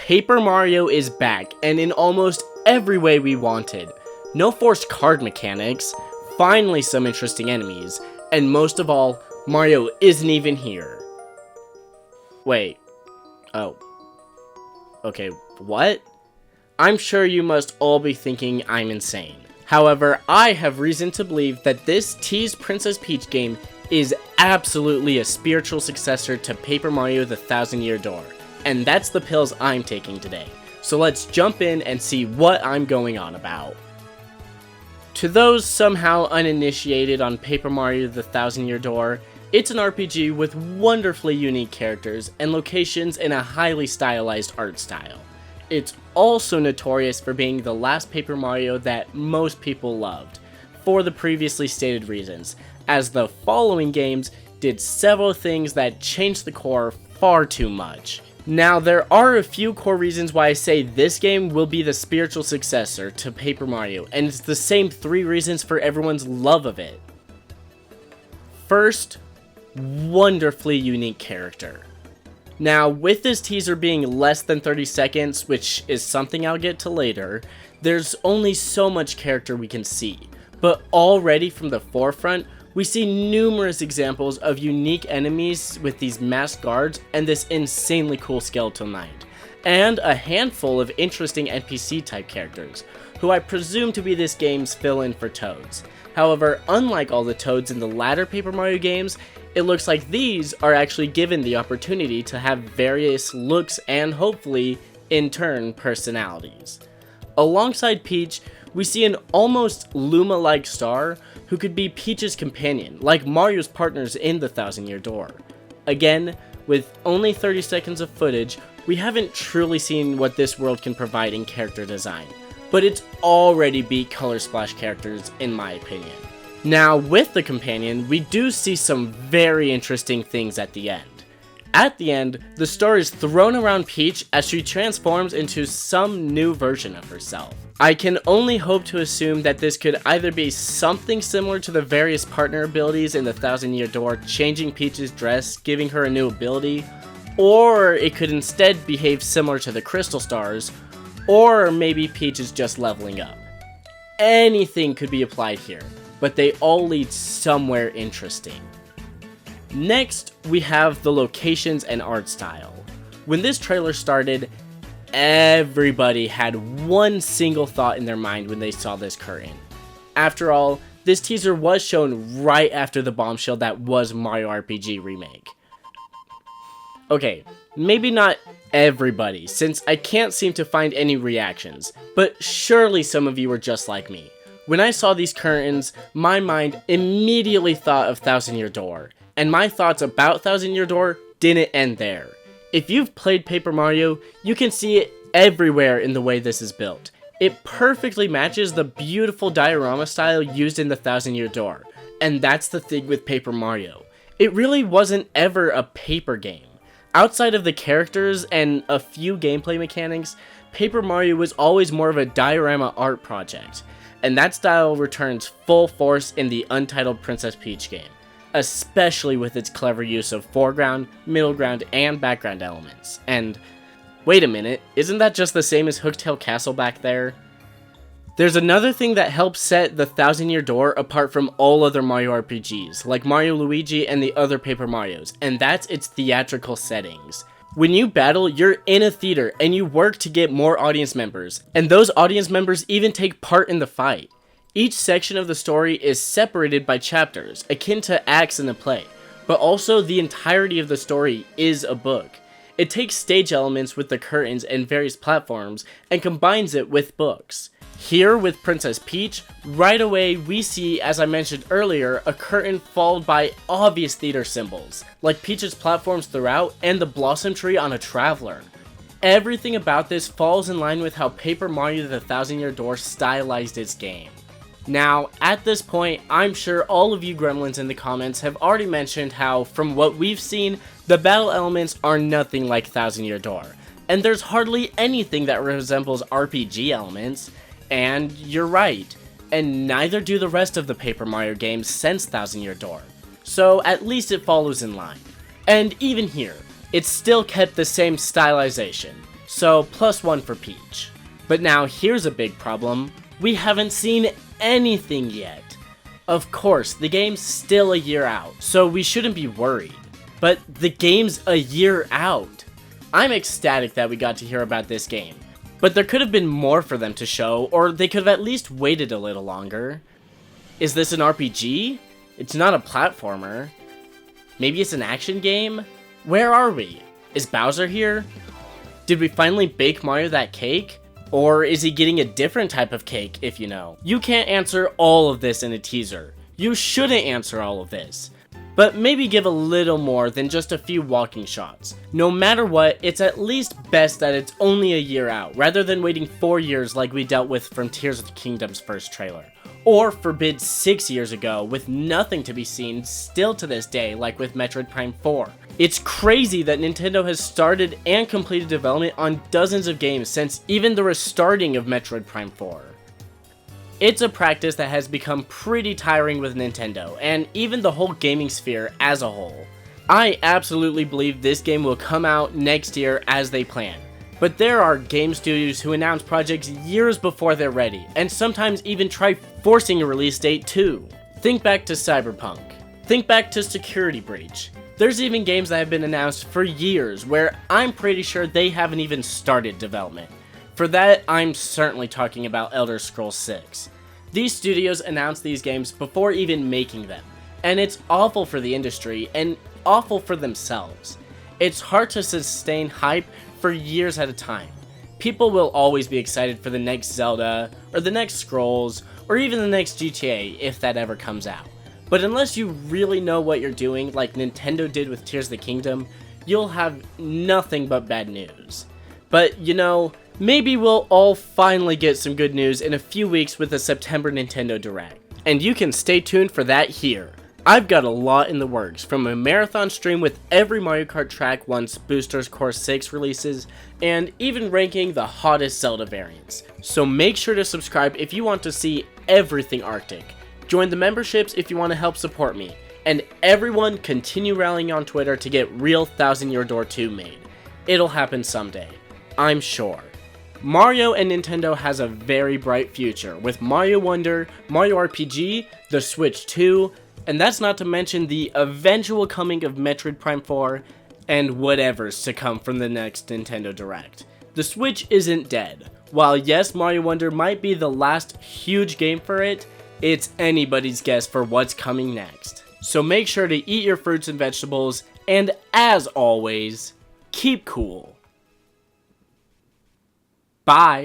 Paper Mario is back, and in almost every way we wanted. No forced card mechanics, finally some interesting enemies, and most of all, Mario isn't even here. Wait. Oh. Okay, what? I'm sure you must all be thinking I'm insane. However, I have reason to believe that this teased Princess Peach game is absolutely a spiritual successor to Paper Mario: The Thousand Year Door. And that's the pills I'm taking today. So let's jump in and see what I'm going on about. To those somehow uninitiated on Paper Mario: The Thousand Year Door, it's an RPG with wonderfully unique characters and locations in a highly stylized art style. It's also notorious for being the last Paper Mario that most people loved, for the previously stated reasons, as the following games did several things that changed the core far too much. Now, there are a few core reasons why I say this game will be the spiritual successor to Paper Mario, and it's the same 3 reasons for everyone's love of it. First, wonderfully unique character. Now, with this teaser being less than 30 seconds, which is something I'll get to later, there's only so much character we can see, but already from the forefront, we see numerous examples of unique enemies with these masked guards and this insanely cool Skeletal Knight, and a handful of interesting NPC type characters, who I presume to be this game's fill-in for Toads. However, unlike all the Toads in the latter Paper Mario games, it looks like these are actually given the opportunity to have various looks and hopefully, in turn, personalities. Alongside Peach, we see an almost Luma-like star who could be Peach's companion, like Mario's partners in The Thousand Year Door. Again, with only 30 seconds of footage, we haven't truly seen what this world can provide in character design, but it's already beat Color Splash characters in my opinion. Now, with the companion, we do see some very interesting things at the end. At the end, the star is thrown around Peach as she transforms into some new version of herself. I can only hope to assume that this could either be something similar to the various partner abilities in the Thousand Year Door, changing Peach's dress, giving her a new ability, or it could instead behave similar to the Crystal Stars, or maybe Peach is just leveling up. Anything could be applied here, but they all lead somewhere interesting. Next, we have the locations and art style. When this trailer started, everybody had one single thought in their mind when they saw this curtain. After all, this teaser was shown right after the bombshell that was Mario RPG Remake. Okay, maybe not everybody, since I can't seem to find any reactions, but surely some of you were just like me. When I saw these curtains, my mind immediately thought of Thousand Year Door, and my thoughts about Thousand Year Door didn't end there. If you've played Paper Mario, you can see it everywhere in the way this is built. It perfectly matches the beautiful diorama style used in the Thousand Year Door, and that's the thing with Paper Mario. It really wasn't ever a paper game. Outside of the characters and a few gameplay mechanics, Paper Mario was always more of a diorama art project, and that style returns full force in the untitled Princess Peach game, especially with its clever use of foreground, middle ground, and background elements. And wait a minute, isn't that just the same as Hooktail Castle back there? There's another thing that helps set the Thousand Year Door apart from all other Mario RPGs, like Mario Luigi and the other Paper Marios, and that's its theatrical settings. When you battle, you're in a theater and you work to get more audience members, and those audience members even take part in the fight. Each section of the story is separated by chapters, akin to acts in a play, but also the entirety of the story is a book. It takes stage elements with the curtains and various platforms and combines it with books. Here with Princess Peach, right away we see, as I mentioned earlier, a curtain followed by obvious theater symbols, like Peach's platforms throughout and the blossom tree on a traveler. Everything about this falls in line with how Paper Mario: The Thousand Year Door stylized its game. Now, at this point, I'm sure all of you gremlins in the comments have already mentioned how, from what we've seen, the battle elements are nothing like Thousand Year Door, and there's hardly anything that resembles RPG elements. And you're right, and neither do the rest of the Paper Mario games since Thousand Year Door, so at least it follows in line. And even here, it still kept the same stylization. so +1 for Peach. But now here's a big problem, we haven't seen anything yet. Of course, the game's still a year out, so we shouldn't be worried. But the game's a year out. I'm ecstatic that we got to hear about this game, but there could have been more for them to show, or they could have at least waited a little longer. Is this an RPG? It's not a platformer. Maybe it's an action game? Where are we? Is Bowser here? Did we finally bake Mario that cake? Or is he getting a different type of cake, if you know? You can't answer all of this in a teaser. You shouldn't answer all of this. But maybe give a little more than just a few walking shots. No matter what, it's at least best that it's only a year out, rather than waiting 4 years like we dealt with from Tears of the Kingdom's first trailer. Or Forbid 6 years ago, with nothing to be seen still to this day, like with Metroid Prime 4. It's crazy that Nintendo has started and completed development on dozens of games since even the restarting of Metroid Prime 4. It's a practice that has become pretty tiring with Nintendo, and even the whole gaming sphere as a whole. I absolutely believe this game will come out next year as they plan. But there are game studios who announce projects years before they're ready, and sometimes even try forcing a release date too. Think back to Cyberpunk. Think back to Security Breach. There's even games that have been announced for years where I'm pretty sure they haven't even started development. For that, I'm certainly talking about Elder Scrolls 6. These studios announce these games before even making them, and it's awful for the industry and awful for themselves. It's hard to sustain hype for years at a time. People will always be excited for the next Zelda, or the next Scrolls, or even the next GTA if that ever comes out. But unless you really know what you're doing, like Nintendo did with Tears of the Kingdom, you'll have nothing but bad news. But you know, maybe we'll all finally get some good news in a few weeks with the September Nintendo Direct. And you can stay tuned for that here. I've got a lot in the works, from a marathon stream with every Mario Kart track once Boosters Core 6 releases, and even ranking the hottest Zelda variants. So make sure to subscribe if you want to see everything Arctic. Join the memberships if you want to help support me. And everyone continue rallying on Twitter to get real Thousand Year Door 2 made. It'll happen someday, I'm sure. Mario and Nintendo has a very bright future with Mario Wonder, Mario RPG, the Switch 2, and that's not to mention the eventual coming of Metroid Prime 4 and whatever's to come from the next Nintendo Direct. The Switch isn't dead. While yes, Mario Wonder might be the last huge game for it, it's anybody's guess for what's coming next. So make sure to eat your fruits and vegetables, and as always, keep cool. Bye.